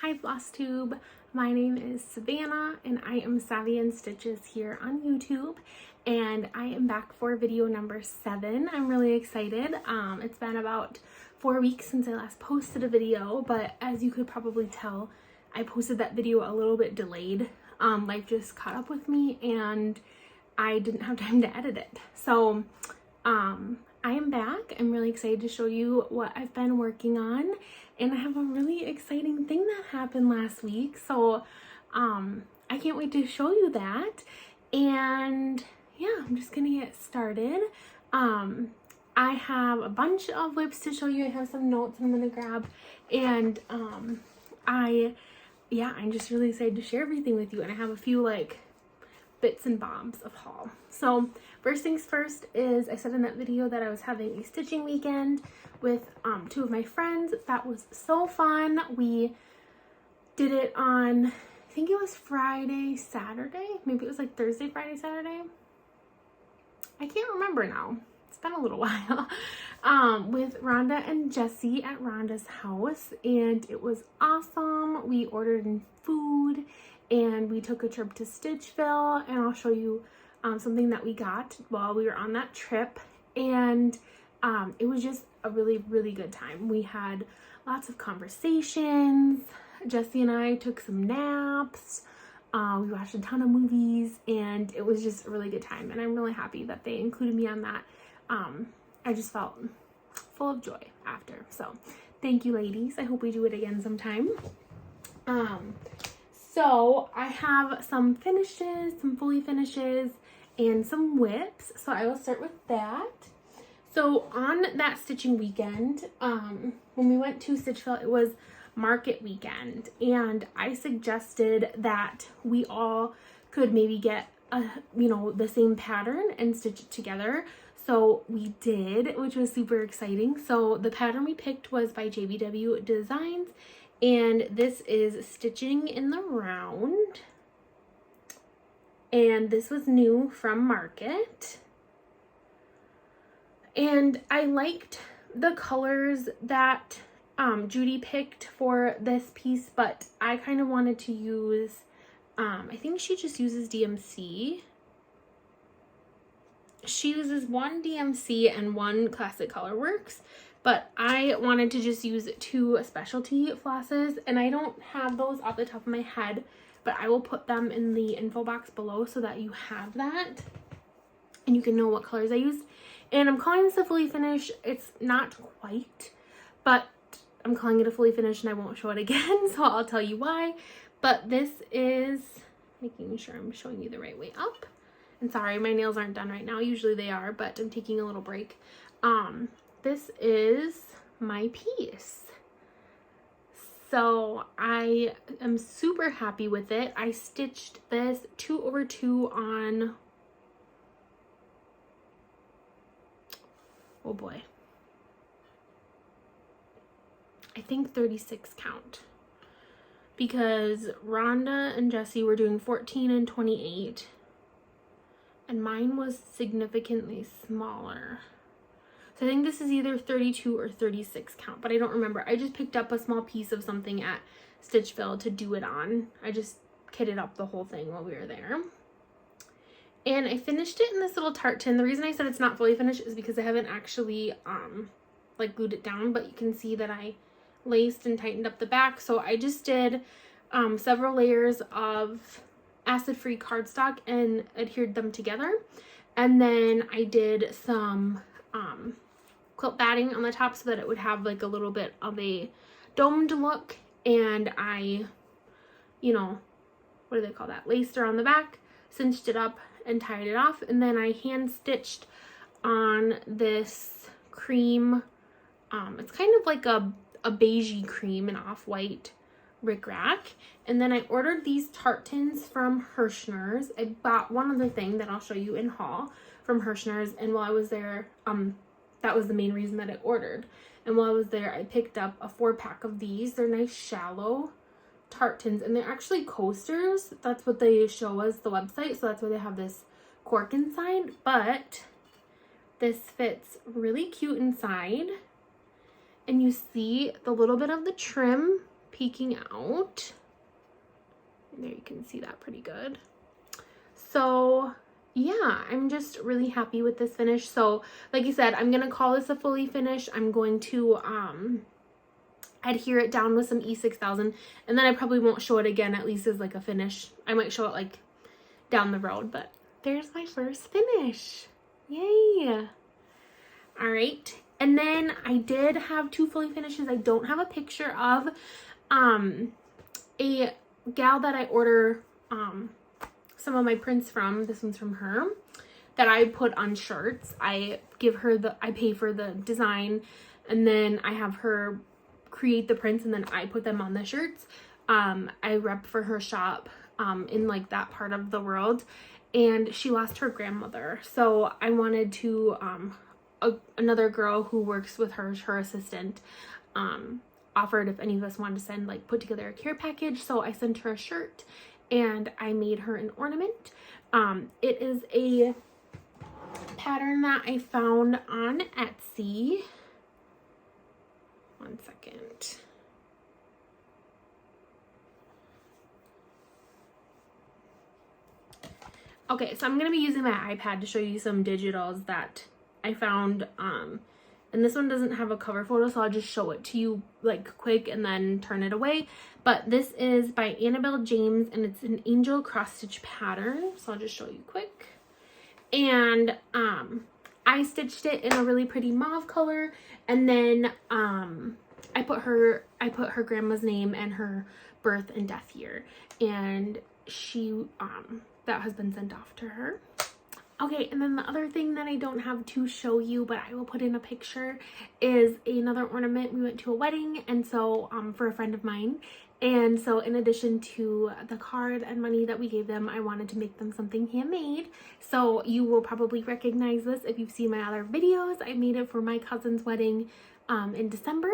Hi FLOSSTUBE, my name is Savannah and I am Savvy in Stitches here on YouTube, and I am back for video number 7. I'm really excited. It's been about 4 weeks since I last posted a video, but as you could probably tell, I posted that video a little bit delayed. Life just caught up with me and I didn't have time to edit it. So I am back. I'm really excited to show you what I've been working on, and I have a really exciting thing that happened last week. So I can't wait to show you that. And yeah, I'm just gonna get started. I have a bunch of whips to show you. I have some notes I'm gonna grab, and I'm just really excited to share everything with you. And I have a few like bits and bobs of haul. So first things first is I said in that video that I was having a stitching weekend with 2 of my friends. That was so fun. We did it on, I think it was Friday, Saturday. Maybe it was like Thursday, Friday, Saturday. I can't remember now. It's been a little while. With Rhonda and Jesse at Rhonda's house, and it was awesome. We ordered in food and we took a trip to Stitchville, and I'll show you something that we got while we were on that trip. And it was just a really, really good time. We had lots of conversations. Jesse and I took some naps. We watched a ton of movies, and it was just a really good time. And I'm really happy that they included me on that. I just felt full of joy after. So thank you, ladies. I hope we do it again sometime. So I have some finishes, some fully finishes, and some whips. So I will start with that. So on that stitching weekend, when we went to Stitchville, it was market weekend, and I suggested that we all could maybe get the same pattern and stitch it together. So we did, which was super exciting. So the pattern we picked was by JBW Designs, and this is Stitching in the Round. And this was new from Market. And I liked the colors that Judy picked for this piece, but I kind of wanted to use, I think she just uses DMC. She uses one DMC and one Classic Colorworks, but I wanted to just use 2 specialty flosses, and I don't have those off the top of my head, but I will put them in the info box below so that you have that and you can know what colors I used. And I'm calling this a fully finish. It's not quite, but I'm calling it a fully finish, and I won't show it again, so I'll tell you why. But this is making sure I'm showing you the right way up. And sorry, my nails aren't done right now. Usually they are, but I'm taking a little break. This is my piece. So I am super happy with it. I stitched this 2/2 on, oh boy, I think 36 count, because Rhonda and Jesse were doing 14 and 28. And mine was significantly smaller. So I think this is either 32 or 36 count, but I don't remember. I just picked up a small piece of something at Stitchville to do it on. I just kitted up the whole thing while we were there. And I finished it in this little tart tin. The reason I said it's not fully finished is because I haven't actually like glued it down, but you can see that I laced and tightened up the back. So I just did several layers of acid-free cardstock and adhered them together, and then I did some quilt batting on the top so that it would have like a little bit of a domed look, and I, what do they call that, laced around the back, cinched it up and tied it off, and then I hand stitched on this cream. It's kind of like a beigey cream, an off-white rickrack. And then I ordered these tart tins from Hirschner's. I bought one other thing that I'll show you in haul from Hirschner's, and while I was there, that was the main reason that I ordered. And while I was there, I picked up a 4-pack of these. They're nice shallow tart tins, and they're actually coasters. That's what they show us, the website, so that's why they have this cork inside. But this fits really cute inside, and you see the little bit of the trim peeking out. And there you can see that pretty good. So yeah, I'm just really happy with this finish. So like I said, I'm gonna call this a fully finished. I'm going to adhere it down with some E6000, and then I probably won't show it again, at least as like a finish. I might show it like down the road, but there's my first finish. Yay. All right, and then I did have two fully finishes I don't have a picture of. A gal that I order some of my prints from, this one's from her, that I put on shirts. I pay for the design, and then I have her create the prints, and then I put them on the shirts. I rep for her shop in like that part of the world, and she lost her grandmother, so I wanted to another girl who works with her assistant, offered if any of us wanted to send, like, put together a care package. So I sent her a shirt and I made her an ornament. It is a pattern that I found on Etsy. One second. Okay, so I'm going to be using my iPad to show you some digitals that I found, and this one doesn't have a cover photo, so I'll just show it to you like quick and then turn it away. But this is by Annabelle James, and it's an angel cross stitch pattern, so I'll just show you quick. And I stitched it in a really pretty mauve color, and then I put her grandma's name and her birth and death year, and she that has been sent off to her. Okay, and then the other thing that I don't have to show you, but I will put in a picture, is another ornament. We went to a wedding, and so for a friend of mine, and so in addition to the card and money that we gave them, I wanted to make them something handmade. So you will probably recognize this if you've seen my other videos. I made it for my cousin's wedding in December,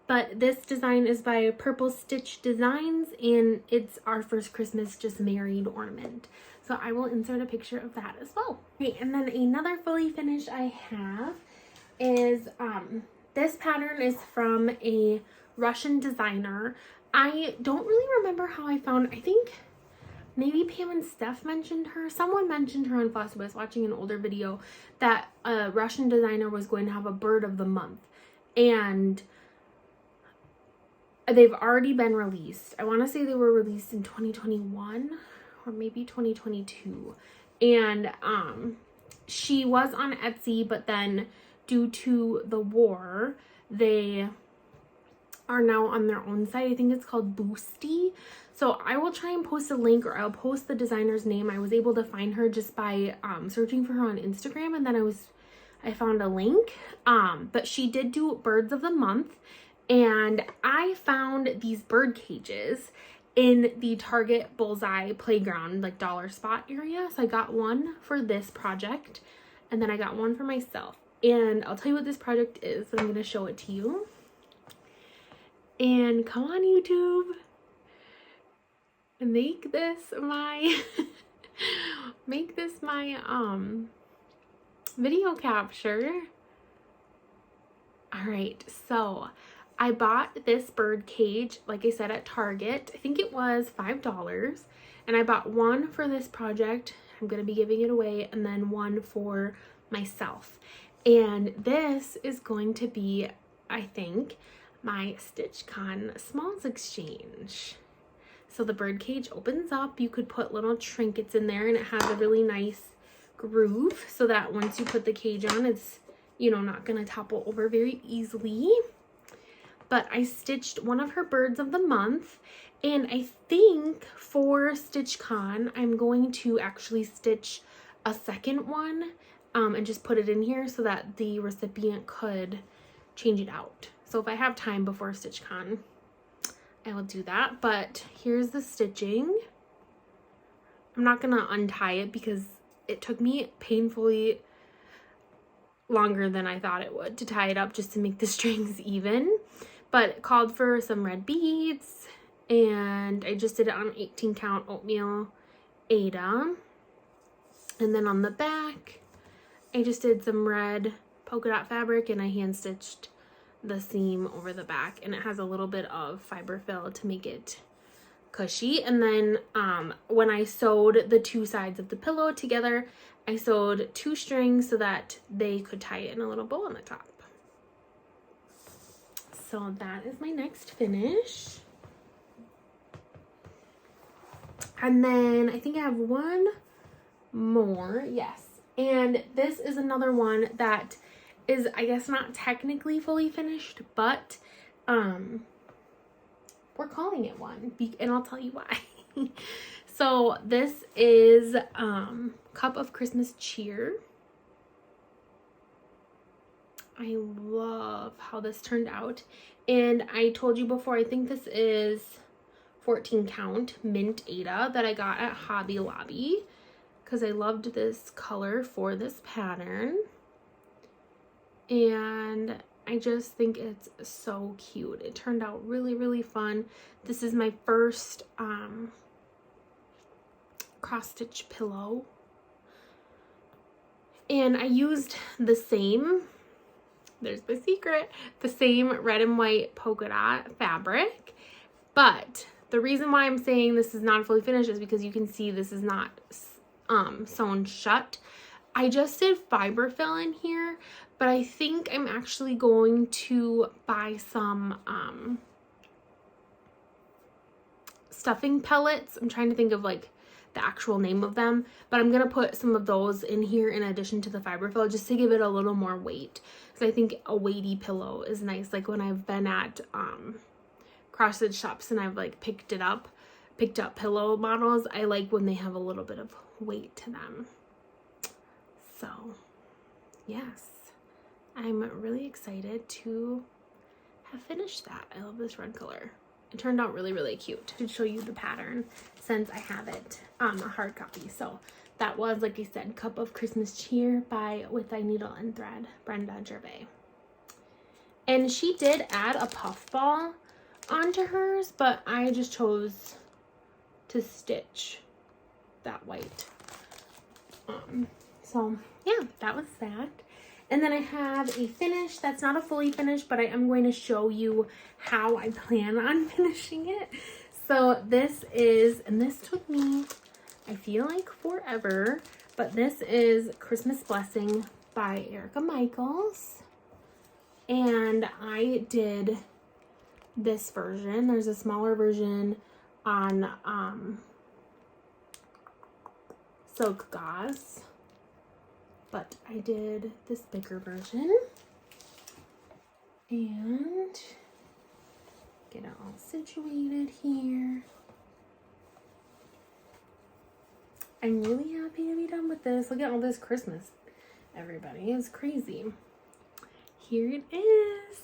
but this design is by Purple Stitch Designs, and it's our first Christmas just married ornament. So I will insert a picture of that as well. Okay, and then another fully finished I have is, this pattern is from a Russian designer. I don't really remember how I found, I think maybe Pam and Steph mentioned her. Someone mentioned her on FLOSSTUBE. I was watching an older video that a Russian designer was going to have a bird of the month. And they've already been released. I want to say they were released in 2021 or maybe 2022. And she was on Etsy, but then due to the war, they are now on their own site. I think it's called Boosty. So I will try and post a link, or I'll post the designer's name. I was able to find her just by searching for her on Instagram, and then I found a link. But she did do birds of the month, and I found these bird cages in the Target Bullseye Playground, like dollar spot area. So I got one for this project, and then I got one for myself. And I'll tell you what this project is, but I'm going to show it to you. And come on, YouTube, make this my video capture. All right, so I bought this bird cage, like I said, at Target. I think it was $5, and I bought one for this project. I'm going to be giving it away, and then one for myself. And this is going to be, I think, my StitchCon Smalls Exchange. So the bird cage opens up. You could put little trinkets in there, and it has a really nice groove so that once you put the cage on, it's, you know, not going to topple over very easily. But I stitched one of her birds of the month, and I think for StitchCon, I'm going to actually stitch a second one and just put it in here so that the recipient could change it out. So if I have time before StitchCon, I will do that. But here's the stitching. I'm not going to untie it because it took me painfully longer than I thought it would to tie it up just to make the strings even. But it called for some red beads, and I just did it on 18 count oatmeal Aida. And then on the back, I just did some red polka dot fabric, and I hand stitched the seam over the back, and it has a little bit of fiber fill to make it cushy. And then when I sewed the two sides of the pillow together, I sewed 2 strings so that they could tie it in a little bow on the top. So that is my next finish. And then I think I have one more, yes. And this is another one that is, I guess, not technically fully finished, but we're calling it one, and I'll tell you why. So this is Cup of Christmas Cheer. I love how this turned out. And I told you before, I think this is 14 count mint Aida that I got at Hobby Lobby because I loved this color for this pattern. And I just think it's so cute. It turned out really, really fun. This is my first cross stitch pillow. And I used the same, there's the secret, the same red and white polka dot fabric. But the reason why I'm saying this is not fully finished is because you can see this is not sewn shut. I just did fiber fill in here, but I think I'm actually going to buy some stuffing pellets. I'm trying to think of like the actual name of them, but I'm gonna put some of those in here in addition to the fiber fill just to give it a little more weight, because I think a weighty pillow is nice. Like when I've been at cross stitch shops and I've like picked up pillow models, I like when they have a little bit of weight to them. So yes, I'm really excited to have finished that. I love this red color. It turned out really, really cute to show you the pattern since I have it a hard copy. So that was, like I said, Cup of Christmas Cheer by With Thy Needle and Thread, Brenda Gervais. And she did add a puff ball onto hers, but I just chose to stitch that white. So yeah, that was that. And then I have a finish that's not a fully finished, but I am going to show you how I plan on finishing it. So this is, and this took me, I feel like forever, but this is Christmas Blessing by Erica Michaels. And I did this version. There's a smaller version on silk gauze, but I did this bigger version. And get it all situated here. I'm really happy to be done with this. Look at all this Christmas, everybody. It's crazy. Here it is.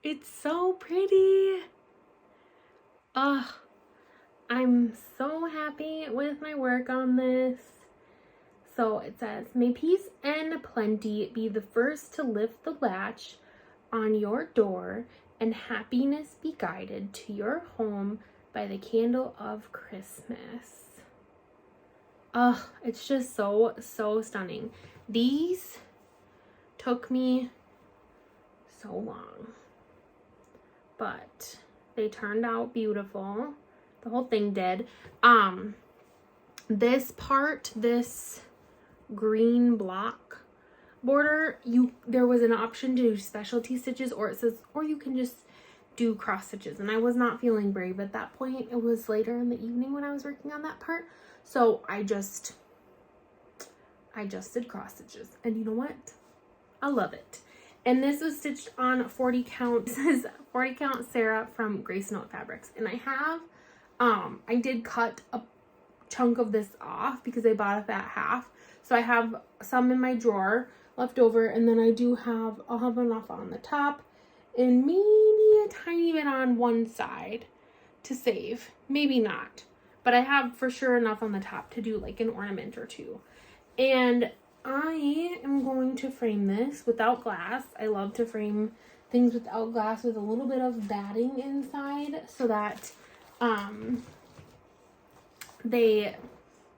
It's so pretty. Ugh, I'm so happy with my work on this. So it says, may peace and plenty be the first to lift the latch on your door, and happiness be guided to your home by the candle of Christmas. Ugh, it's just so, so stunning. These took me so long, but they turned out beautiful. The whole thing did. This part, this green block border, there was an option to do specialty stitches, or it says, or you can just do cross stitches, and I was not feeling brave at that point. It was later in the evening when I was working on that part, so I just did cross stitches, and you know what, I love it. And this was stitched on 40 count. This is 40 count Sarah from Grace Note Fabrics, and I have I did cut a chunk of this off because I bought a fat half, so I have some in my drawer left over, and then I'll have enough on the top and maybe a tiny bit on one side to save, maybe not, but I have for sure enough on the top to do like an ornament or two. And I am going to frame this without glass. I love to frame things without glass with a little bit of batting inside so that they,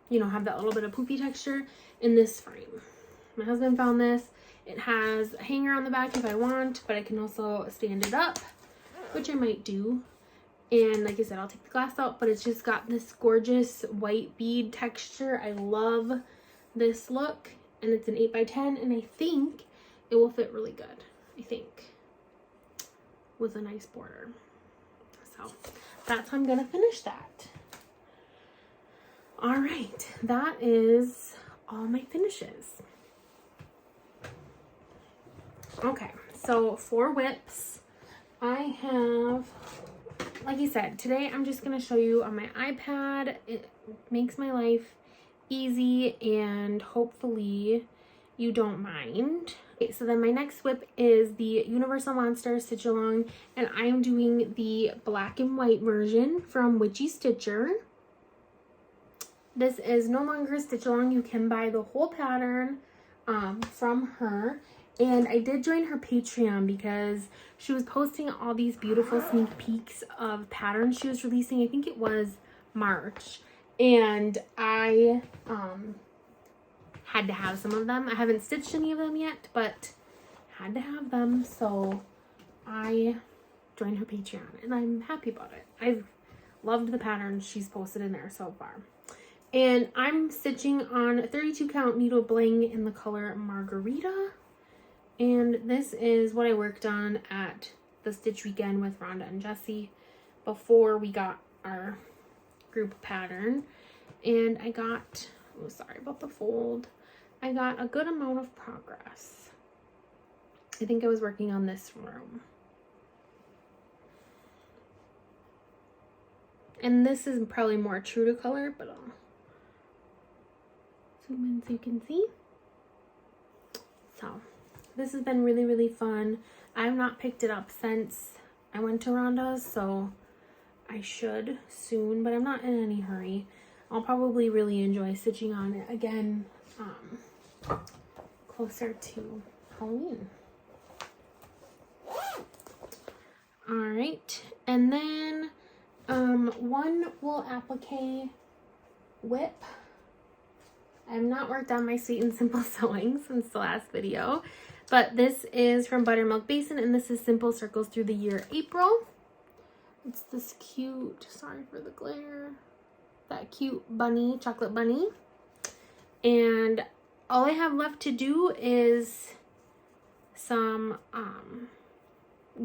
you know, have that little bit of poofy texture in this frame. My husband found this It has a hanger on the back if I want, but I can also stand it up, which I might do. And like I said, I'll take the glass out, but it's just got this gorgeous white bead texture. I love this look, and it's an 8x10, and I think it will fit really good. I think with a nice border. So that's how I'm gonna finish that. All right, that is all my finishes. Okay, so for whips, I have, like I said, today I'm just going to show you on my iPad. It makes my life easy and hopefully you don't mind. Okay, so then my next whip is the Universal Monster Stitch Along, and I am doing the black and white version from Witchy Stitcher. This is no longer a stitch along. You can buy the whole pattern from her. And I did join her Patreon because she was posting all these beautiful sneak peeks of patterns she was releasing. I think it was March. And I had to have some of them. I haven't stitched any of them yet, but had to have them. So I joined her Patreon and I'm happy about it. I've loved the patterns she's posted in there so far. And I'm stitching on a 32 count needle bling in the color Margarita. And this is what I worked on at the stitch weekend with Rhonda and Jessie before we got our group pattern. And I got, oh sorry about the fold, I got a good amount of progress. I think I was working on this room. And this is probably more true to color, but I'll zoom in so you can see. So this has been really, really fun. I have not picked it up since I went to Rhonda's, so I should soon, but I'm not in any hurry. I'll probably really enjoy stitching on it again closer to Halloween. All right, and then one wool applique whip. I have not worked on my Sweet and Simple sewing since the last video, but this is from Buttermilk Basin, and this is Simple Circles Through the Year April. It's this cute, sorry for the glare, that cute bunny, chocolate bunny. And all I have left to do is some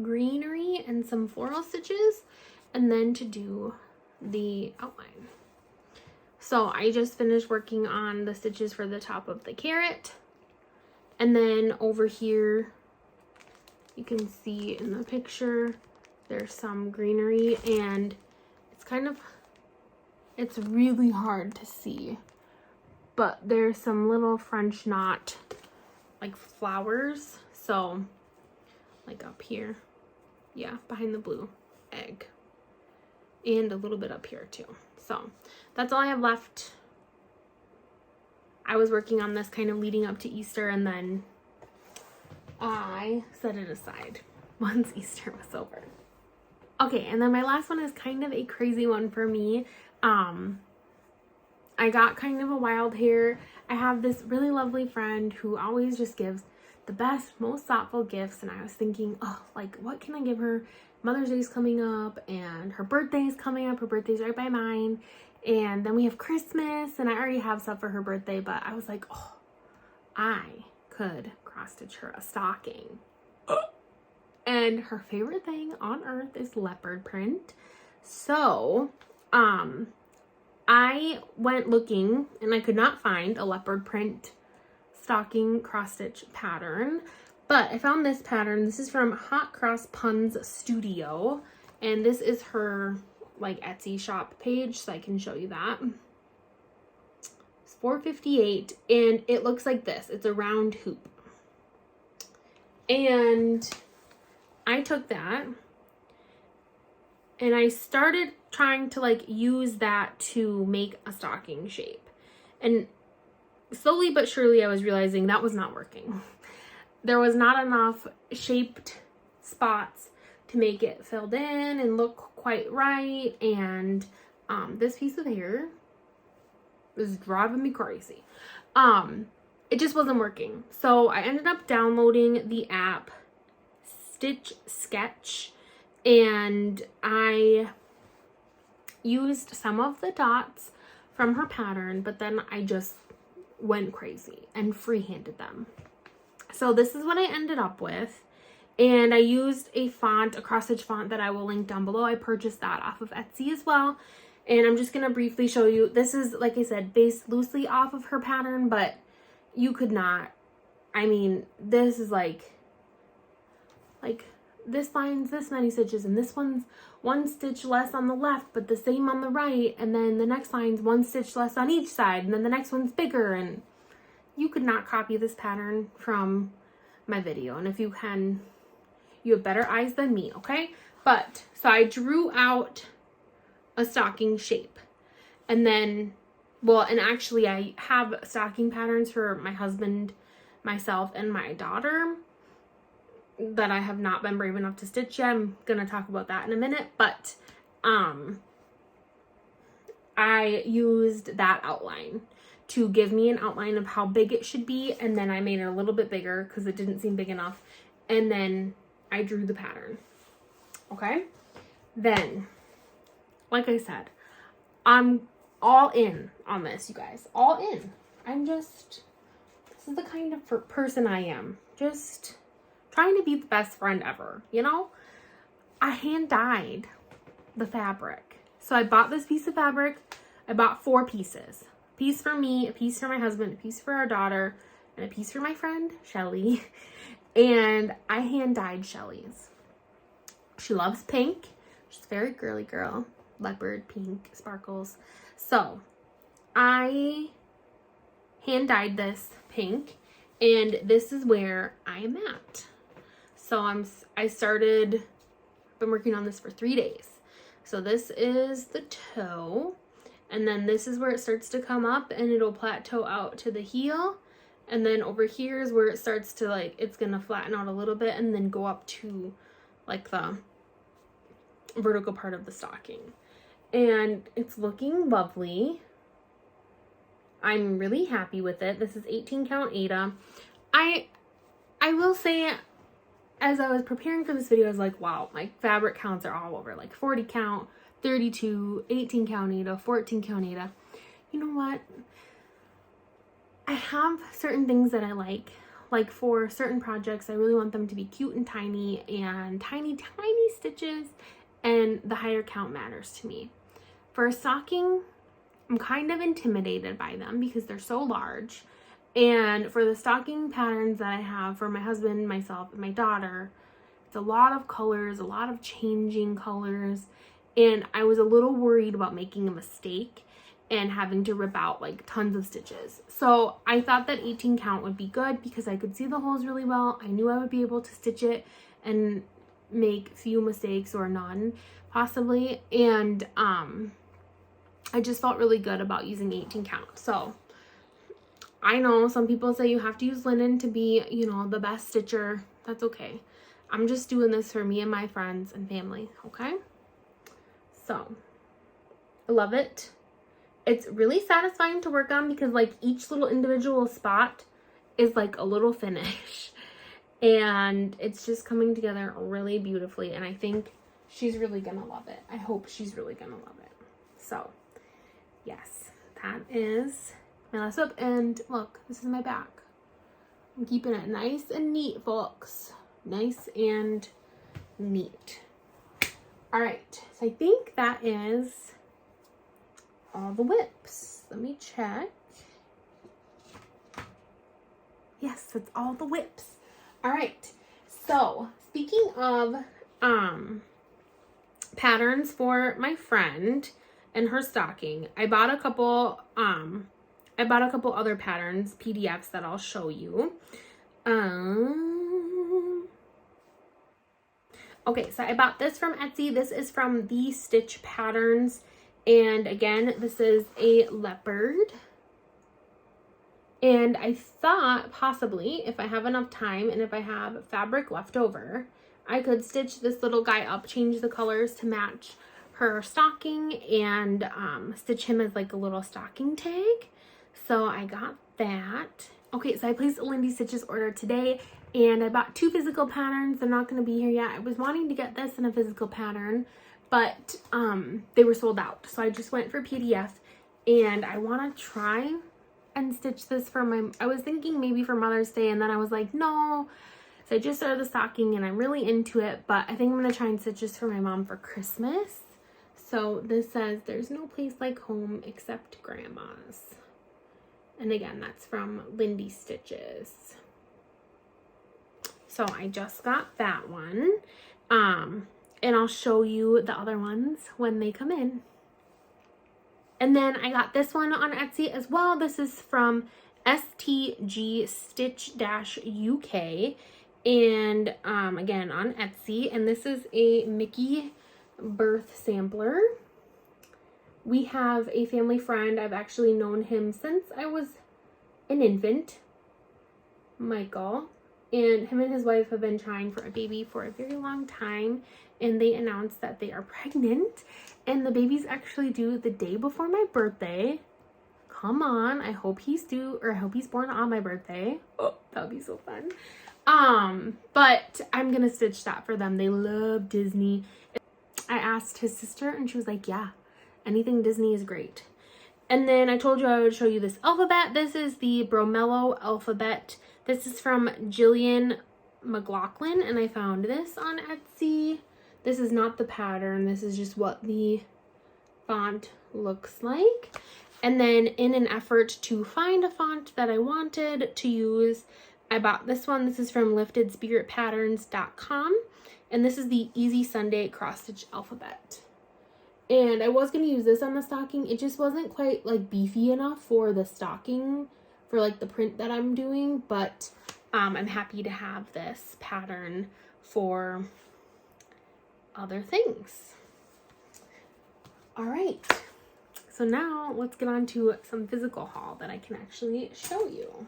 greenery and some floral stitches, and then to do the outline. So I just finished working on the stitches for the top of the carrot. And then over here, you can see in the picture, there's some greenery, and it's really hard to see, but there's some little French knot, like flowers. So like up here, yeah, behind the blue egg, and a little bit up here too. So that's all I have left. I was working on this kind of leading up to Easter, and then I set it aside once Easter was over. Okay, and then my last one is kind of a crazy one for me. I got kind of a wild hair. I have this really lovely friend who always just gives the best, most thoughtful gifts, and I was thinking, oh, like, what can I give her? Mother's Day's coming up, and her birthday's coming up. Her birthday's right by mine, and then we have Christmas, and I already have stuff for her birthday, but I was like, oh, I could cross stitch her a stocking. And her favorite thing on earth is leopard print. So I went looking and I could not find a leopard print stocking cross stitch pattern, but I found this pattern. This is from Hot Cross Puns Studio, and this is her like Etsy shop page, so I can show you that. It's $4.58, and it looks like this. It's a round hoop, and I took that and I started trying to like use that to make a stocking shape, and slowly but surely I was realizing that was not working. There was not enough shaped spots to make it filled in and look quite right, and this piece of hair is driving me crazy. it just wasn't working. So I ended up downloading the app Stitch Sketch, and I used some of the dots from her pattern, but then I just went crazy and freehanded them. So this is what I ended up with. And I used a font, a cross-stitch font that I will link down below. I purchased that off of Etsy as well. And I'm just going to briefly show you. This is, like I said, based loosely off of her pattern, but you could not. I mean, this is like this line's this many stitches, and this one's one stitch less on the left, but the same on the right. And then the next line's one stitch less on each side, and then the next one's bigger. And you could not copy this pattern from my video. And if you can, you have better eyes than me, okay? But, so I drew out a stocking shape. And then, well, and actually I have stocking patterns for my husband, myself, and my daughter that I have not been brave enough to stitch yet. I'm gonna talk about that in a minute. But, I used that outline to give me an outline of how big it should be. And then I made it a little bit bigger because it didn't seem big enough. And then I drew the pattern. Okay. Then, like I said, I'm all in on this, you guys. All in. This is the kind of person I am. Just trying to be the best friend ever, you know? I hand dyed the fabric. So I bought this piece of fabric. I bought 4 pieces. A piece for me, a piece for my husband, a piece for our daughter, and a piece for my friend, Shelly. And I hand dyed Shelly's. She loves pink. She's a very girly girl. Leopard, pink, sparkles. So I hand dyed this pink, and this is where I am at. So I've been working on this for 3 days. So this is the toe, and then this is where it starts to come up, and it'll plateau out to the heel. And then over here is where it starts to, like, it's going to flatten out a little bit and then go up to, like, the vertical part of the stocking. And it's looking lovely. I'm really happy with it. This is 18 count Aida. I will say, as I was preparing for this video, I was like, wow, my fabric counts are all over. Like 40 count, 32, 18 count Aida, 14 count Aida. You know what? I have certain things that I like for certain projects, I really want them to be cute and tiny tiny stitches, and the higher count matters to me. For a stocking, I'm kind of intimidated by them because they're so large. And for the stocking patterns that I have for my husband, myself, and my daughter, it's a lot of colors, a lot of changing colors, and I was a little worried about making a mistake and having to rip out like tons of stitches. So I thought that 18 count would be good because I could see the holes really well. I knew I would be able to stitch it and make few mistakes or none possibly. And I just felt really good about using 18 count. So I know some people say you have to use linen to be, you know, the best stitcher. That's okay. I'm just doing this for me and my friends and family, okay? So I love it. It's really satisfying to work on because like each little individual spot is like a little finish, and it's just coming together really beautifully, and I think she's really gonna love it. I hope she's really gonna love it. So yes, that is my last whip, and look, this is my back. I'm keeping it nice and neat, folks. Nice and neat. All right, so I think that is all the whips. Let me check. Yes, that's all the whips. All right, so speaking of patterns for my friend and her stocking, I bought a couple other patterns, PDFs, that I'll show you. Okay, so I bought this from Etsy. This is from the Stitch Patterns. And again, this is a leopard. And I thought possibly if I have enough time and if I have fabric left over, I could stitch this little guy up, change the colors to match her stocking, and stitch him as like a little stocking tag. So I got that. Okay, so I placed a Lindy Stitches order today, and I bought 2 physical patterns. They're not going to be here yet. I was wanting to get this in a physical pattern, but they were sold out. So I just went for PDF, and I want to try and stitch this for I was thinking maybe for Mother's Day, and then I was like, no. So I just started the stocking, and I'm really into it, but I think I'm going to try and stitch this for my mom for Christmas. So this says, there's no place like home except Grandma's. And again, that's from Lindy Stitches. So I just got that one. And I'll show you the other ones when they come in. And then I got this one on Etsy as well. This is from STG Stitch-UK. And again, on Etsy. And this is a Mickey birth sampler. We have a family friend. I've actually known him since I was an infant, Michael, and him and his wife have been trying for a baby for a very long time, and they announced that they are pregnant, and the baby's actually due the day before my birthday. Come on, I hope he's born on my birthday. Oh, that would be so fun. But I'm gonna stitch that for them. They love Disney. I asked his sister, and she was like, yeah, anything Disney is great. And then I told you I would show you this alphabet. This is the Bromello alphabet. This is from Jillian McLaughlin, and I found this on Etsy. This is not the pattern. This is just what the font looks like. And then in an effort to find a font that I wanted to use, I bought this one. This is from liftedspiritpatterns.com. And this is the Easy Sunday cross stitch alphabet. And I was going to use this on the stocking. It just wasn't quite like beefy enough for the stocking, for like the print that I'm doing. But I'm happy to have this pattern for other things. All right. So now let's get on to some physical haul that I can actually show you.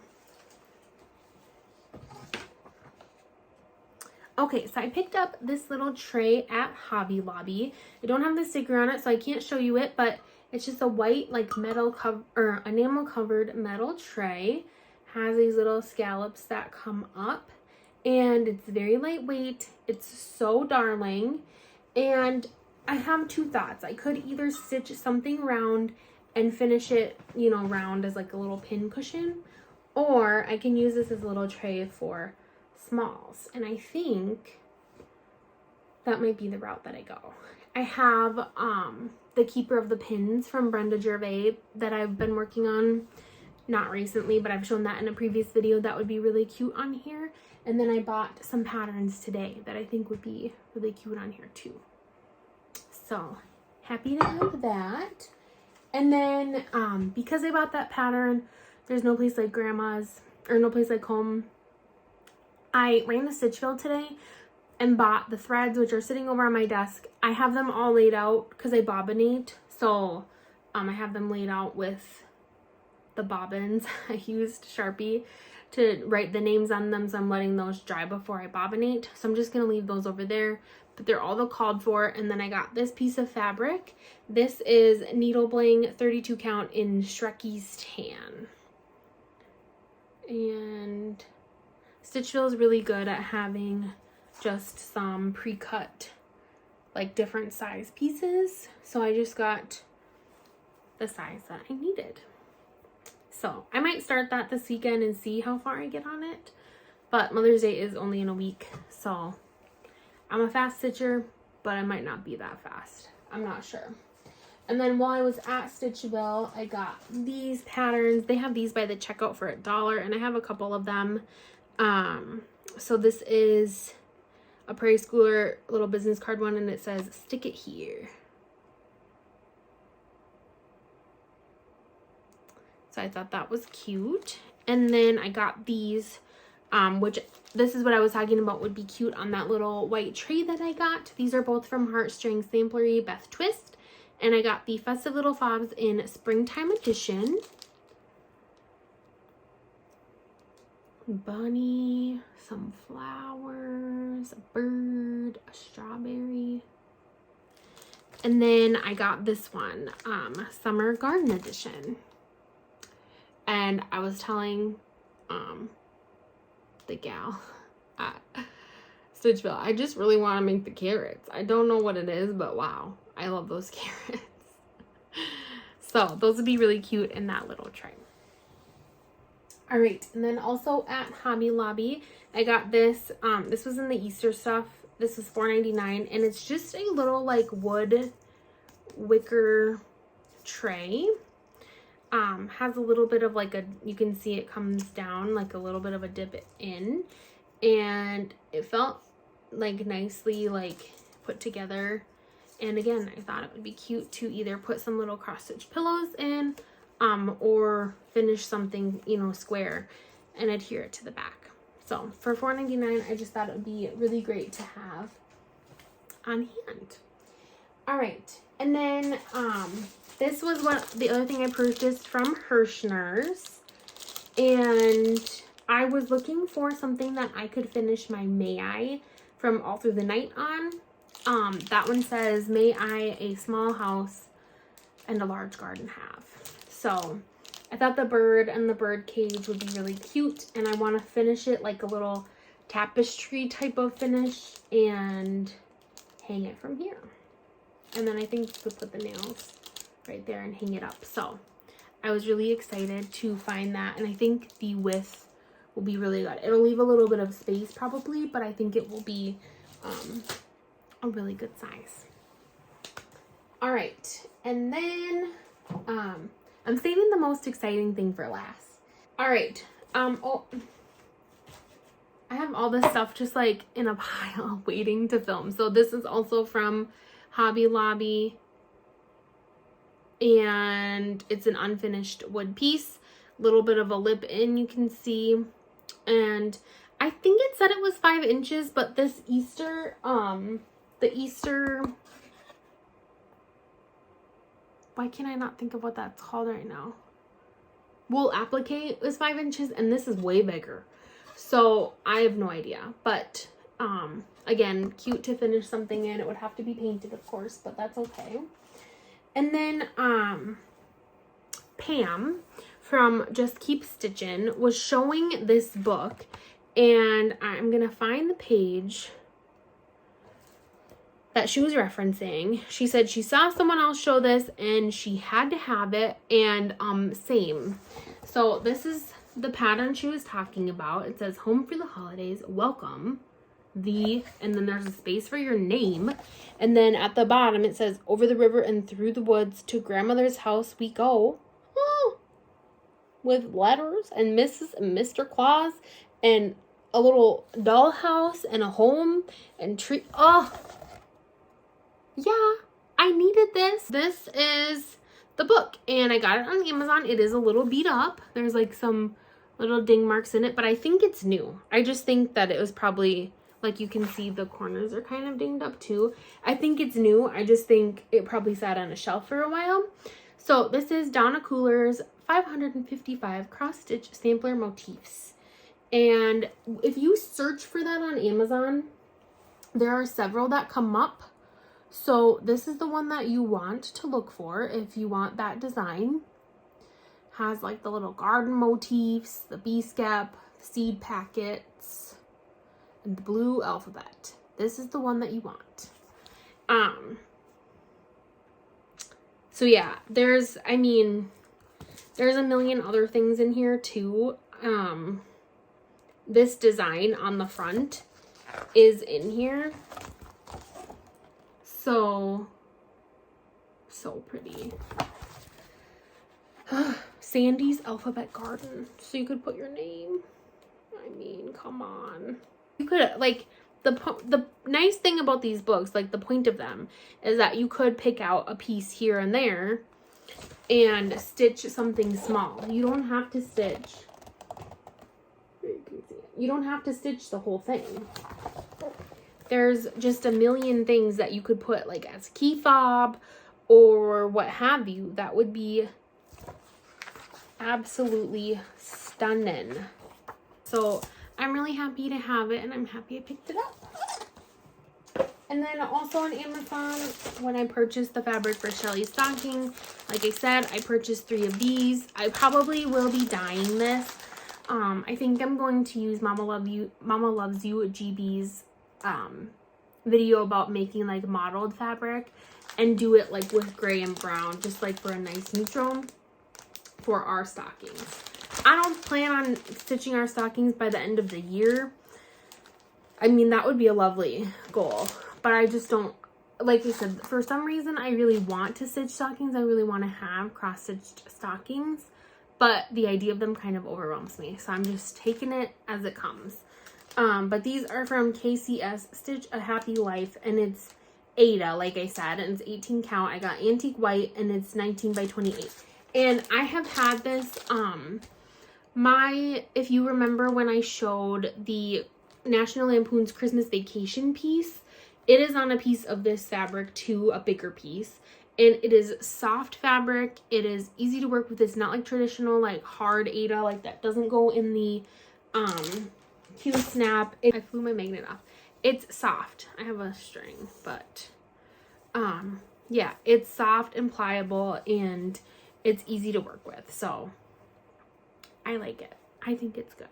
Okay, so I picked up this little tray at Hobby Lobby. I don't have the sticker on it, so I can't show you it, but it's just a white, like, metal cover or enamel covered metal tray. Has these little scallops that come up, and it's very lightweight. It's so darling. And I have 2 thoughts. I could either stitch something round and finish it, you know, round as like a little pin cushion, or I can use this as a little tray for smalls, and I think that might be the route that I go. I have the Keeper of the Pins from Brenda Gervais that I've been working on, not recently, but I've shown that in a previous video. That would be really cute on here. And then I bought some patterns today that I think would be really cute on here too. So happy to have that. And then because I bought that pattern, there's no place like Grandma's, or no place like home, I ran the stitch field today and bought the threads, which are sitting over on my desk. I have them all laid out because I bobbinate. So I have them laid out with the bobbins. I used Sharpie to write the names on them, so I'm letting those dry before I bobbinate. So I'm just going to leave those over there. But they're all the called for. And then I got this piece of fabric. This is Needle Bling 32 count in Shrekie's Tan. And Stitchville is really good at having just some pre-cut, like, different size pieces. So I just got the size that I needed. So I might start that this weekend and see how far I get on it. But Mother's Day is only in a week, so I'm a fast stitcher, but I might not be that fast. I'm not sure. And then while I was at Stitchville, I got these patterns. They have these by the checkout for $1, and I have a couple of them. So this is a Prairie Schooler little business card one, and it says, "Stick it here." So I thought that was cute. And then I got these, which this is what I was talking about would be cute on that little white tray that I got. These are both from Heartstrings Samplery Beth Twist. And I got the Festive Little Fobs in Springtime Edition. Bunny, some flowers, a bird, a strawberry. And then I got this one, Summer Garden Edition. And I was telling the gal at Stitchville. I just really want to make the carrots. I don't know what it is, but wow, I love those carrots. So those would be really cute in that little tray. All right, and then also at Hobby Lobby, I got this. This was in the Easter stuff. This is $4.99, and it's just a little like wood wicker tray. Has a little bit of like a, you can see it comes down like a little bit of a dip in, and it felt like nicely like put together. And again, I thought it would be cute to either put some little cross stitch pillows in, or finish something, you know, square and adhere it to the back. So for $4.99, I just thought it would be really great to have on hand. All right, and then this was what the other thing I purchased from Hirschner's, and I was looking for something that I could finish my May I from All Through the Night on. That one says, may I a small house and a large garden have. So I thought the bird and the bird cage would be really cute, and I want to finish it like a little tapestry type of finish and hang it from here. And then I think you could put the nails right there and hang it up. So I was really excited to find that, and I think the width will be really good. It'll leave a little bit of space probably, but I think it will be a really good size. All right, and then I'm saving the most exciting thing for last. All right, oh, I have all this stuff just like in a pile waiting to film. So this is also from Hobby Lobby, and it's an unfinished wood piece, little bit of a lip in, you can see, and I think it said it was 5 inches, but this Easter, the Easter, why can't I not think of what that's called right now? Wool applique is 5 inches, and this is way bigger. So I have no idea, but again, cute to finish something in. It would have to be painted, of course, but that's okay. And then Pam from Just Keep Stitchin' was showing this book, and I'm gonna find the page that she was referencing. She said she saw someone else show this and she had to have it, and same. So this is the pattern she was talking about. It says, home for the holidays, welcome, and then there's a space for your name, and then at the bottom it says, over the river and through the woods to grandmother's house we go. Oh, with letters and Mrs. and Mr. Claus and a little dollhouse and a home and tree. Oh yeah, I needed this. This is the book, and I got it on Amazon. It is a little beat up. There's like some little ding marks in it, but I think it's new. I just think that it was probably, like, you can see the corners are kind of dinged up too. I think it's new. I just think it probably sat on a shelf for a while. So this is Donna Cooler's 555 cross stitch sampler motifs, and if you search for that on Amazon, there are several that come up. So this is the one that you want to look for if you want that design. Has like the little garden motifs, the bee scap, seed packets, and the blue alphabet. This is the one that you want. So yeah, there's a million other things in here too. This design on the front is in here. So pretty. Sandy's Alphabet Garden. So you could put your name. I mean, come on. You could, like, the nice thing about these books, like the point of them, is that you could pick out a piece here and there and stitch something small. You don't have to stitch. You can see it. You don't have to stitch the whole thing. There's just a million things that you could put like as key fob or what have you. That would be absolutely stunning. So I'm really happy to have it, and I'm happy I picked it up. And then also on Amazon, when I purchased the fabric for Shelly's stocking, like I said, I purchased 3 of these. I probably will be dyeing this. I think I'm going to use Mama Loves You GB's video about making like mottled fabric and do it like with gray and brown, just like for a nice neutral for our stockings. I don't plan on stitching our stockings by the end of the year. I mean, that would be a lovely goal, but I just don't, like I said, for some reason, I really want to stitch stockings. I really want to have cross-stitched stockings, but the idea of them kind of overwhelms me. So I'm just taking it as it comes. But these are from KCS Stitch a Happy Life, and it's Ada, like I said, and it's 18 count. I got antique white, and it's 19 by 28. And I have had this, if you remember when I showed the National Lampoon's Christmas Vacation piece, it is on a piece of this fabric too, a bigger piece. And it is soft fabric. It is easy to work with. It's not like traditional, like hard Ada, like that doesn't go in the Q snap. I flew my magnet off. It's soft. I have a string, but yeah, it's soft and pliable and it's easy to work with. So I like it. I think it's good.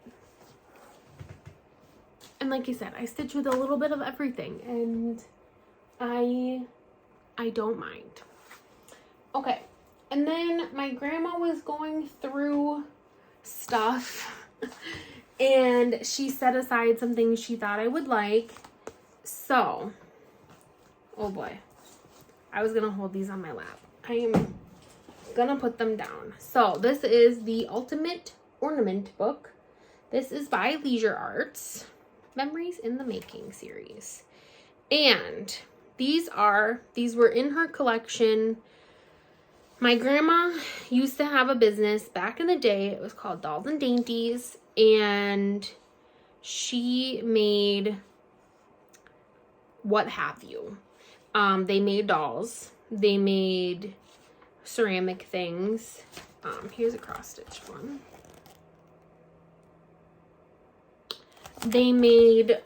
And like I said, I stitch with a little bit of everything and I don't mind. Okay, and then my grandma was going through stuff and she set aside some things she thought I would like. So, oh boy, I was gonna hold these on my lap. I am gonna put them down. So this is the Ultimate Ornament book. This is by Leisure Arts, Memories in the Making series. And these were in her collection. My grandma used to have a business back in the day. It was called Dolls and Dainties, and she made what have you. They made dolls. They made ceramic things. Here's a cross-stitch one. They made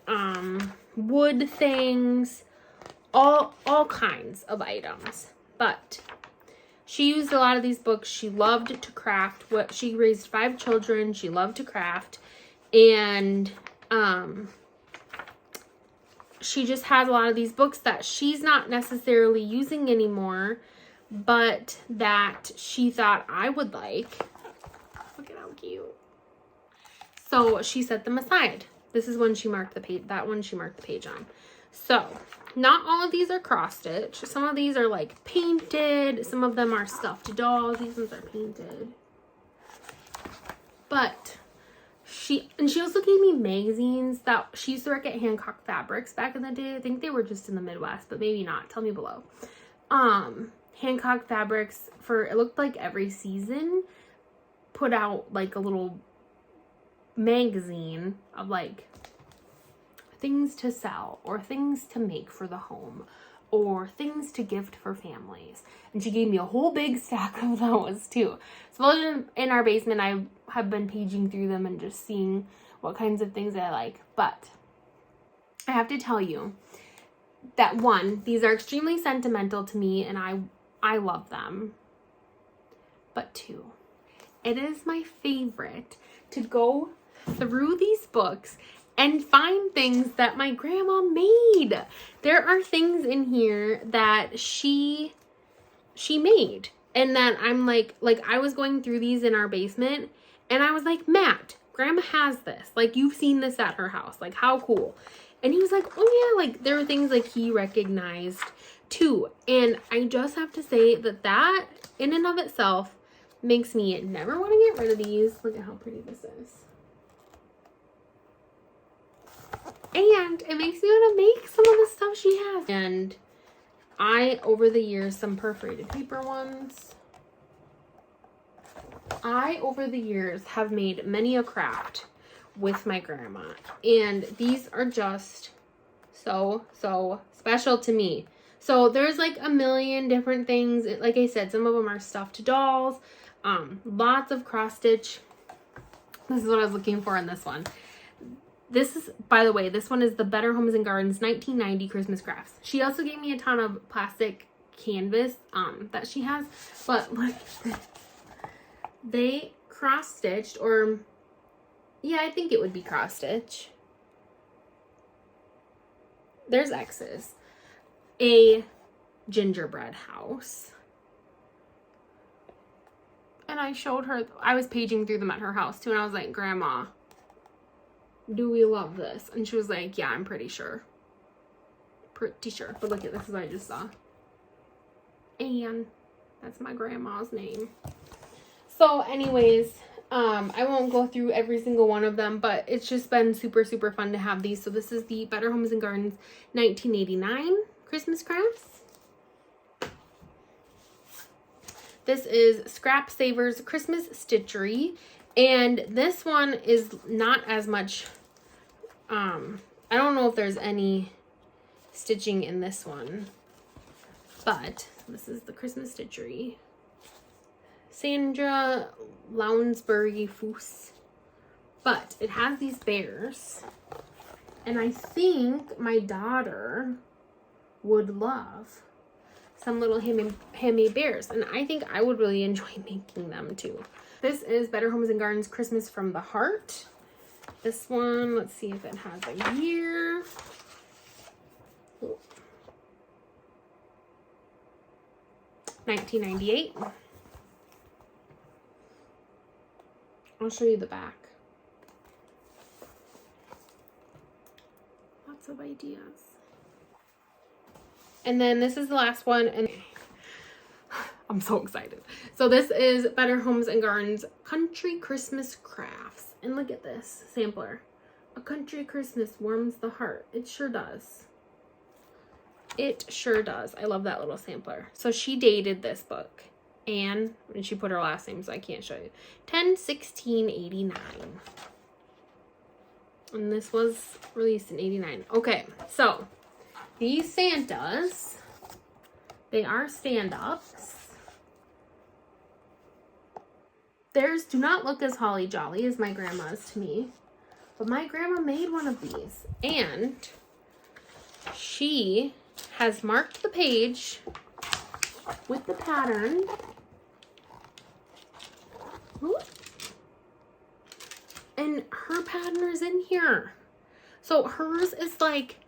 wood things, all kinds of items. But she used a lot of these books. She loved to craft. She raised 5 children. She loved to craft. And she just has a lot of these books that she's not necessarily using anymore, but that she thought I would like. Look at how cute. So she set them aside. This is when she marked the page. That one she marked the page on. So not all of these are cross stitch. Some of these are like painted. Some of them are stuffed dolls. These ones are painted. But she also gave me magazines that she used to work at Hancock Fabrics back in the day. I think they were just in the Midwest, but maybe not. Tell me below. Hancock Fabrics, it looked like every season, put out like a little magazine of like things to sell or things to make for the home or things to gift for families. And she gave me a whole big stack of those too. So in our basement, I have been paging through them and just seeing what kinds of things I like. But I have to tell you that one, these are extremely sentimental to me and I love them. But two, it is my favorite to go through these books and find things that my grandma made. There are things in here that she made and that I'm like I was going through these in our basement and I was like, Matt, grandma has this. Like, you've seen this at her house. Like, how cool. And he was like, oh yeah, like there were things like he recognized too. And I just have to say that in and of itself makes me never want to get rid of these. Look at how pretty this is. And it makes me want to make some of the stuff she has. And over the years, some perforated paper ones. Over the years, have made many a craft with my grandma. And these are just so special to me. So there's like a million different things. Like I said, some of them are stuffed dolls. Lots of cross stitch. This is what I was looking for in this one. This is, by the way, this one is the Better Homes and Gardens 1990 Christmas crafts. She also gave me a ton of plastic canvas that she has, but look, they cross-stitched, or Yeah, I think it would be cross stitch. There's X's. A gingerbread house. And I showed her, I was paging through them at her house too, and I was like, Grandma, do we love this? And she was like, yeah, I'm pretty sure. Pretty sure. But look at this, is what I just saw. Anne. That's my grandma's name. So anyways, I won't go through every single one of them, but it's just been super, super fun to have these. So this is the Better Homes and Gardens 1989 Christmas crafts. This is Scrap Savers Christmas Stitchery. And this one is not as much, I don't know if there's any stitching in this one, but this is the Christmas Stitchery. Sandra Lounsbury Foose. But it has these bears. And I think my daughter would love some little handmade bears. And I think I would really enjoy making them too. This is Better Homes and Gardens Christmas from the Heart. This one, let's see if it has a year. Oh. 1998. I'll show you the back. Lots of ideas. And then this is the last one, and I'm so excited. So this is Better Homes and Gardens Country Christmas Crafts. And look at this sampler. A country Christmas warms the heart. It sure does. It sure does. I love that little sampler. So she dated this book. Anne, and she put her last name, so I can't show you. 10/16/89. And this was released in 89. Okay, so these Santas, they are stand-ups. Theirs do not look as holly jolly as my grandma's to me, but my grandma made one of these, and she has marked the page with the pattern. Ooh. And her pattern is in here. So hers is like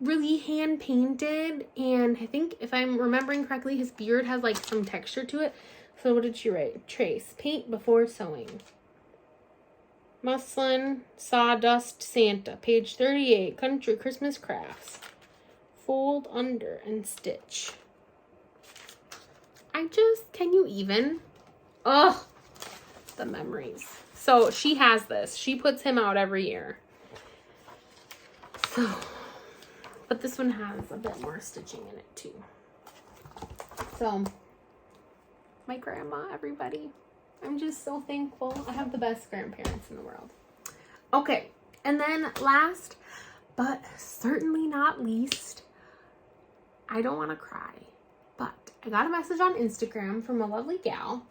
really hand painted, and I think if I'm remembering correctly, his beard has like some texture to it. So what did she write? Trace, paint before sewing. Muslin, sawdust, Santa, page 38, country Christmas crafts. Fold under and stitch. Can you even? Oh, the memories. So she has this. She puts him out every year. So, but this one has a bit more stitching in it too. So, my grandma, everybody. I'm just so thankful. I have the best grandparents in the world. Okay, and then last, but certainly not least, I don't want to cry, but I got a message on Instagram from a lovely gal,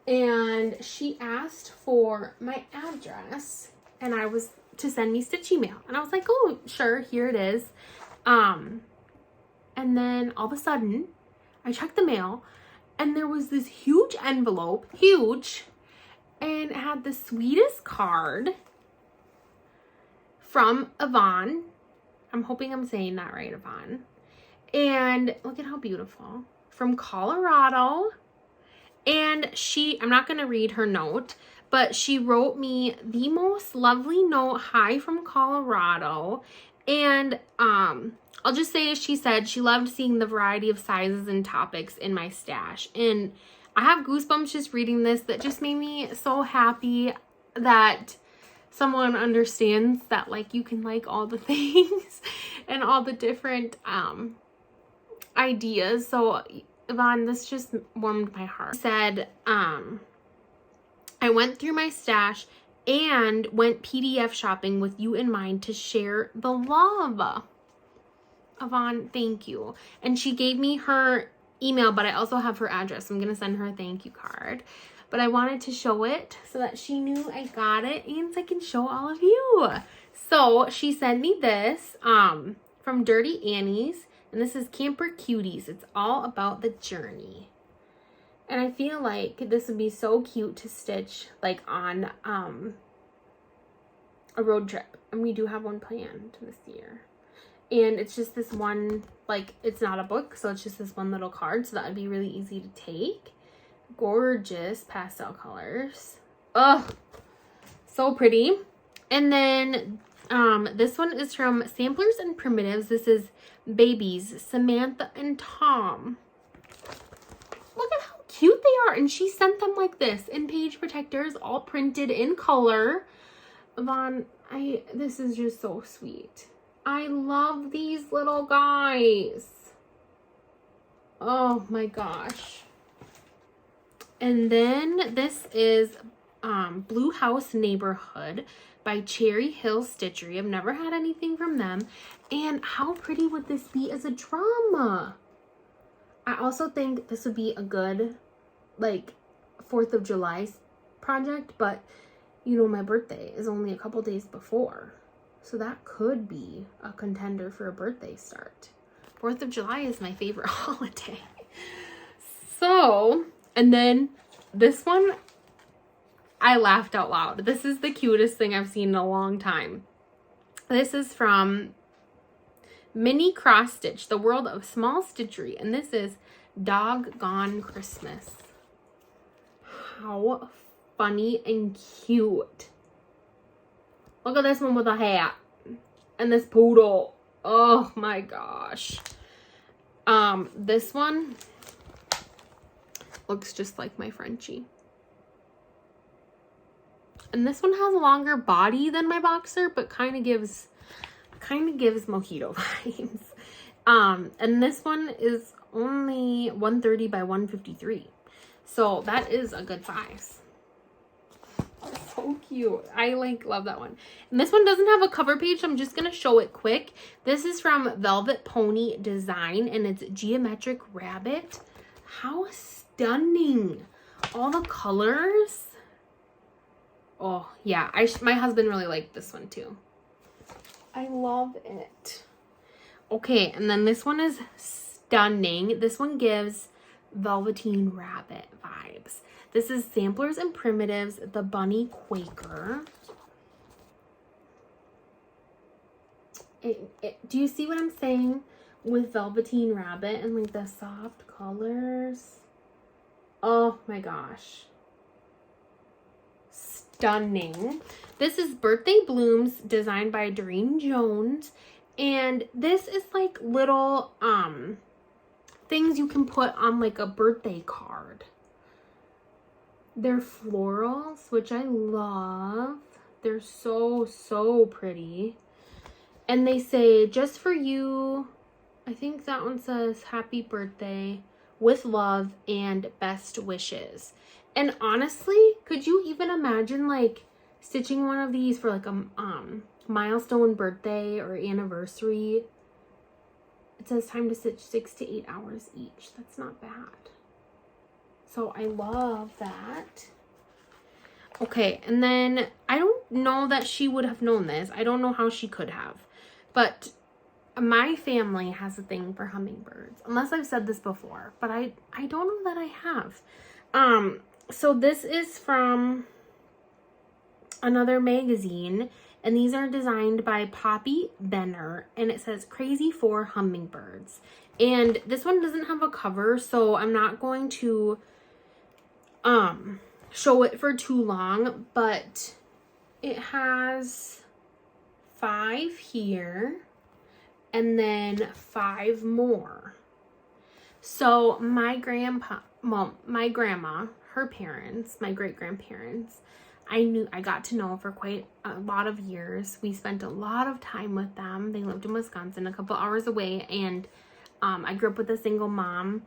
and she asked for my address, and I was to send me stitchy mail, and I was like, oh, sure, here it is. And then all of a sudden, I checked the mail, and there was this huge envelope, huge, and it had the sweetest card from Yvonne. I'm hoping I'm saying that right, Yvonne. And look at how beautiful. From Colorado. And I'm not going to read her note, but she wrote me the most lovely note. Hi from Colorado. And I'll just say, as she said, she loved seeing the variety of sizes and topics in my stash. And I have goosebumps just reading this. That just made me so happy that someone understands that, like, you can like all the things and all the different ideas. So Yvonne, this just warmed my heart. She said, I went through my stash and went PDF shopping with you in mind to share the love. Yvonne, thank you. And she gave me her email, but I also have her address. I'm going to send her a thank you card. But I wanted to show it so that she knew I got it and so I can show all of you. So she sent me this from Dirty Annie's. And this is Camper Cuties. It's all about the journey. And I feel like this would be so cute to stitch like on a road trip, and we do have one planned this year. And it's just this one, like, it's not a book, so it's just this one little card, so that would be really easy to take. Gorgeous pastel colors. Oh, so pretty. And then this one is from Samplers and Primitives. This is Babies, Samantha and Tom. Look at how cute they are. And she sent them like this in page protectors, all printed in color. Yvonne, this is just so sweet. I love these little guys. Oh my gosh. And then this is Blue House Neighborhood by Cherry Hill Stitchery. I've never had anything from them. And how pretty would this be as a drama? I also think this would be a good, like, 4th of July project, but, you know, my birthday is only a couple days before. So that could be a contender for a birthday start. 4th of July is my favorite holiday. So, and then this one, I laughed out loud. This is the cutest thing I've seen in a long time. This is from Mini Cross Stitch, The World of Small Stitchery. And this is Doggone Christmas. How funny and cute. Look at this one with a hat. And this poodle. Oh my gosh. This one looks just like my Frenchie. And this one has a longer body than my boxer, but kind of gives mojito vibes. And this one is only 130 by 153. So that is a good size. So cute. I love that one. And this one doesn't have a cover page, so I'm just going to show it quick. This is from Velvet Pony Design, and it's Geometric Rabbit. How stunning. All the colors. Oh, yeah. My husband really liked this one too. I love it. Okay, and then this one is stunning. This one gives Velveteen Rabbit vibes. This is Samplers and Primitives, the Bunny Quaker. Do you see what I'm saying with Velveteen Rabbit and like the soft colors? Oh my gosh. Stunning. This is Birthday Blooms, designed by Doreen Jones. And this is like little things you can put on like a birthday card. They're florals, which I love. They're so pretty. And they say, just for you, I think that one says happy birthday, with love and best wishes. And honestly, could you even imagine like stitching one of these for like a milestone birthday or anniversary? It says time to stitch 6 to 8 hours each. That's not bad. So I love that. Okay, and then I don't know that she would have known this. I don't know how she could have. But my family has a thing for hummingbirds. Unless I've said this before. But I don't know that I have. So this is from another magazine. And these are designed by Poppy Benner. And it says Crazy for Hummingbirds. And this one doesn't have a cover. So I'm not going to show it for too long. But it has 5 here. And then 5 more. So my grandma, her parents, my great-grandparents, I got to know for quite a lot of years. We spent a lot of time with them. They lived in Wisconsin, a couple hours away, and I grew up with a single mom,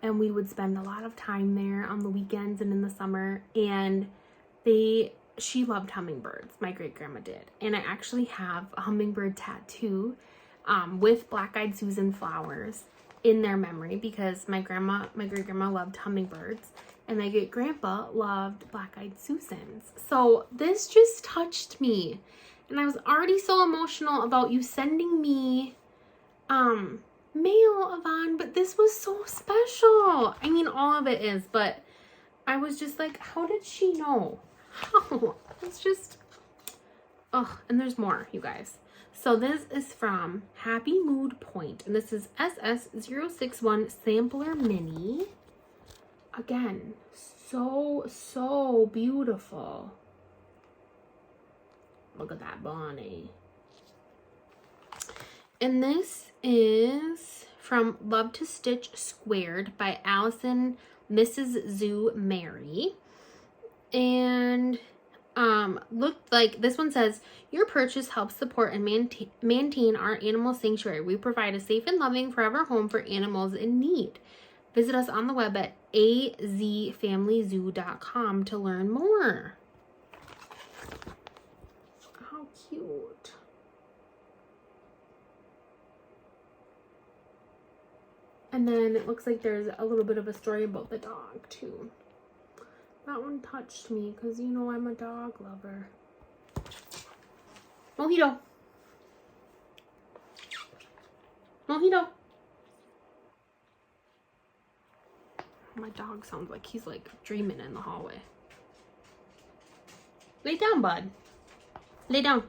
and we would spend a lot of time there on the weekends and in the summer, and she loved hummingbirds. My great-grandma did, and I actually have a hummingbird tattoo with Black-Eyed Susan flowers in their memory, because my great-grandma loved hummingbirds. And my great-grandpa loved Black-Eyed Susans. So this just touched me. And I was already so emotional about you sending me mail, Yvonne. But this was so special. I mean, all of it is. But I was just like, how did she know? How? It's just, Oh, and there's more, you guys. So this is from Happy Mood Point, and this is SS061 Sampler Mini. Again, so beautiful. Look at that bunny. And this is from Love to Stitch Squared by Allison Mrs. Zoo Mary. And look, like this one says, your purchase helps support and maintain our animal sanctuary. We provide a safe and loving forever home for animals in need. Visit us on the web at azfamilyzoo.com to learn more. How cute. And then it looks like there's a little bit of a story about the dog too. That one touched me because, you know, I'm a dog lover. Mojito. Mojito. My dog sounds like he's like dreaming in the hallway. Lay down, bud. Lay down.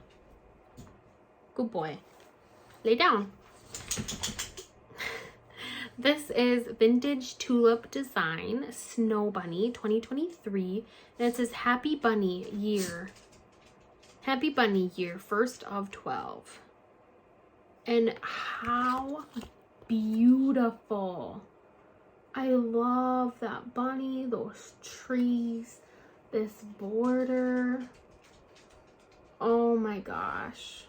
Good boy. Lay down. This is Vintage Tulip Design Snow Bunny 2023. And it says Happy Bunny Year. Happy Bunny Year, 1st of 12. And how beautiful. I love that bunny, those trees, this border. Oh my gosh.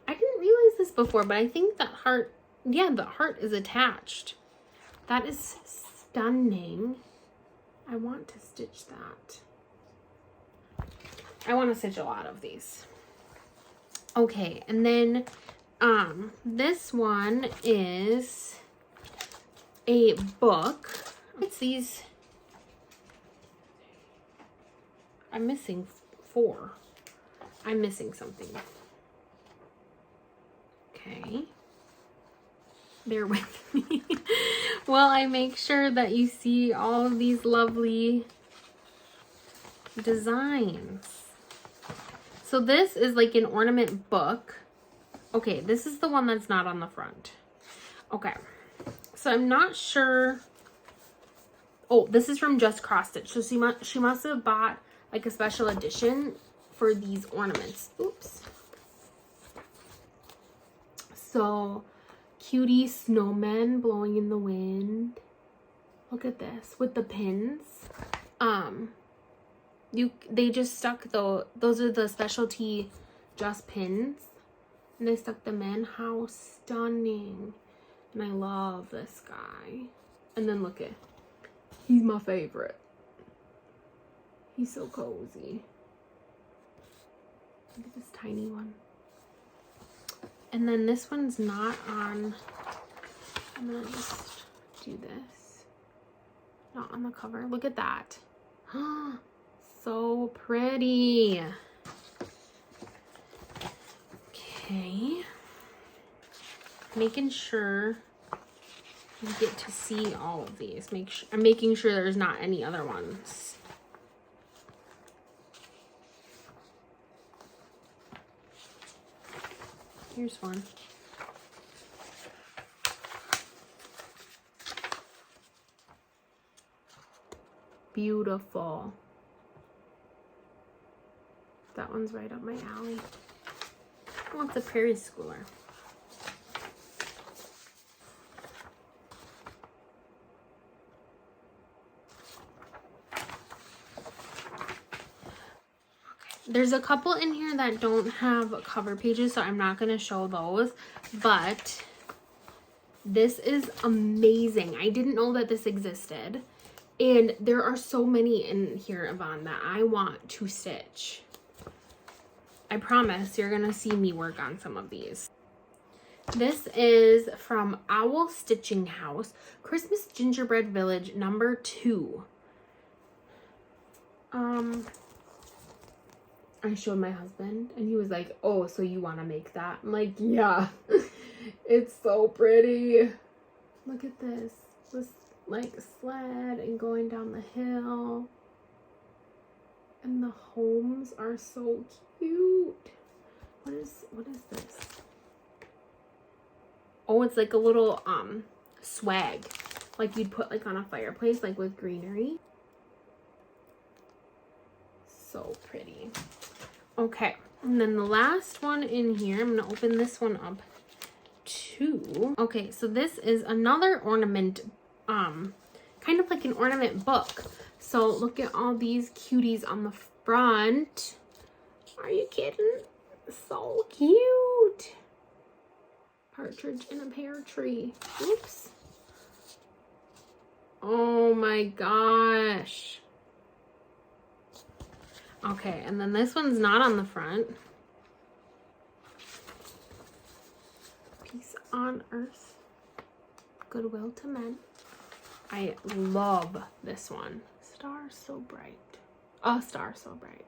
I didn't realize this before, but I think that heart, yeah, the heart is attached. That is stunning. I want to stitch that. I want to stitch a lot of these. Okay, and then this one is a book. It's these. I'm missing 4. I'm missing something. Okay. Bear with me while I make sure that you see all of these lovely designs. So this is like an ornament book. Okay, this is the one that's not on the front. Okay. So I'm not sure. Oh, this is from Just Cross Stitch. So she must have bought like a special edition for these ornaments. Oops. So cutie snowmen blowing in the wind. Look at this with the pins. They just stuck those are the specialty Just pins, and they stuck them in. How stunning. And I love this guy. And then look at, he's my favorite. He's so cozy. Look at this tiny one. And then this one's not on, I'm gonna just do this. Not on the cover. Look at that. So pretty. Okay. Making sure you get to see all of these. I'm making sure there's not any other ones. Here's one. Beautiful. That one's right up my alley. Oh, it's a Prairie Schooler. There's a couple in here that don't have cover pages, so I'm not going to show those, but this is amazing. I didn't know that this existed, and there are so many in here, Yvonne, that I want to stitch. I promise you're going to see me work on some of these. This is from Owl Stitching House, Christmas Gingerbread Village #2. I showed my husband and he was like, oh, so you want to make that? I'm like, yeah. It's so pretty. Look at this. This like sled and going down the hill. And the homes are so cute. What is this? Oh, it's like a little swag, like you'd put like on a fireplace, like with greenery. So pretty. Okay, and then the last one in here, I'm gonna open this one up too. Okay, so this is another ornament, kind of like an ornament book. So look at all these cuties on the front. Are you kidding? So cute. Partridge in a pear tree. Oops. Oh my gosh. Okay, and then this one's not on the front. Peace on earth, goodwill to men. I love this one. Star so bright. A star so bright.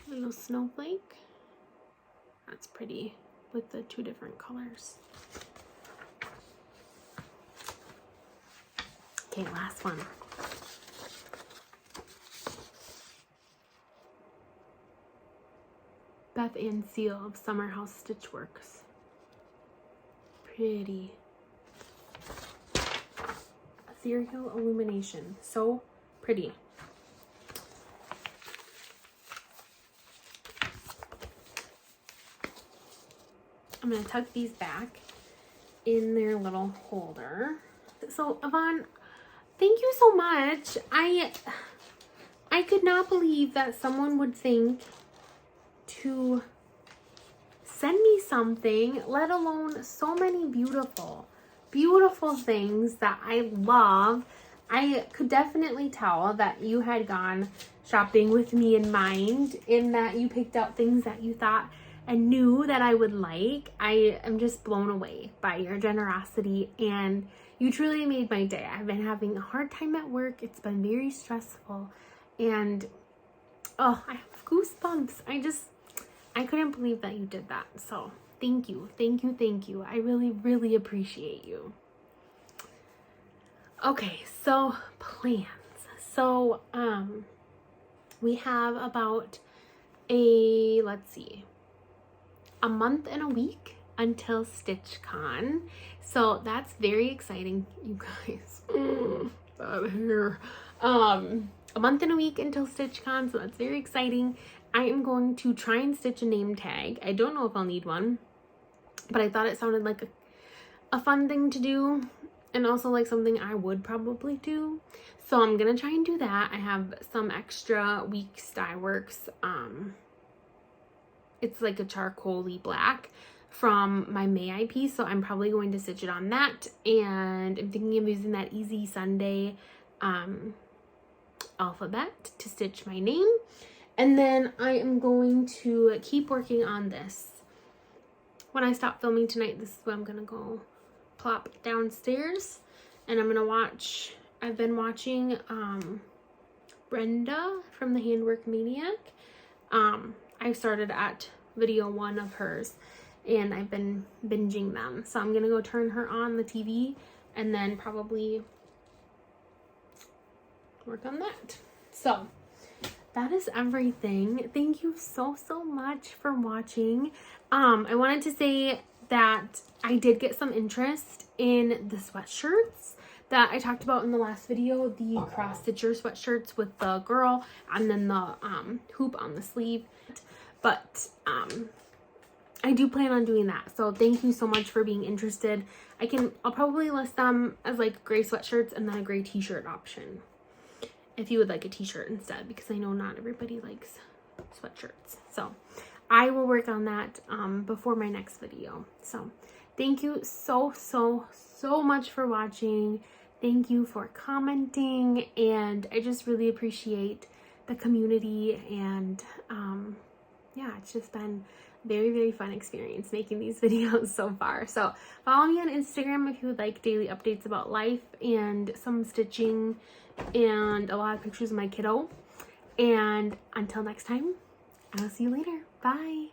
Little snowflake. That's pretty with the two different colors. Okay, last one. Beth Ann Seal of Summer House Stitchworks. Pretty. Ethereal illumination. So pretty. I'm going to tuck these back in their little holder. So Yvonne, thank you so much. I could not believe that someone would think to send me something, let alone so many beautiful things that I love. I could definitely tell that you had gone shopping with me in mind, in that you picked out things that you thought and knew that I would like. I am just blown away by your generosity, and you truly made my day. I've been having a hard time at work. It's been very stressful, and oh, I have goosebumps. I couldn't believe that you did that. So thank you. I really appreciate you. Okay, so plans. So we have about a month and a week until StitchCon. So that's very exciting, you guys. That hair. A month and a week until StitchCon, so that's very exciting. I am going to try and stitch a name tag. I don't know if I'll need one, but I thought it sounded like a fun thing to do, and also like something I would probably do. So I'm gonna try and do that. I have some extra Weeks Dye Works. It's like a charcoaly black from my May I piece, so I'm probably going to stitch it on that. And I'm thinking of using that Easy Sunday alphabet to stitch my name. And then I am going to keep working on this. When I stop filming tonight, this is what I'm gonna go plop downstairs, and I'm gonna watch. I've been watching Brenda from the Handwork Maniac. I started at video 1 of hers, and I've been binging them. So I'm gonna go turn her on the TV and then probably work on that. So that is everything. Thank you so much for watching. I wanted to say that I did get some interest in the sweatshirts that I talked about in the last video, the cross stitcher sweatshirts with the girl and then the hoop on the sleeve. But I do plan on doing that. So thank you so much for being interested. I'll probably list them as like gray sweatshirts and then a gray t-shirt option, if you would like a t-shirt instead, because I know not everybody likes sweatshirts. So I will work on that before my next video. So thank you so much for watching. Thank you for commenting, and I just really appreciate the community. And yeah, it's just been very fun experience making these videos so far. So follow me on Instagram if you would like daily updates about life and some stitching and a lot of pictures of my kiddo. And until next time, I'll see you later. Bye.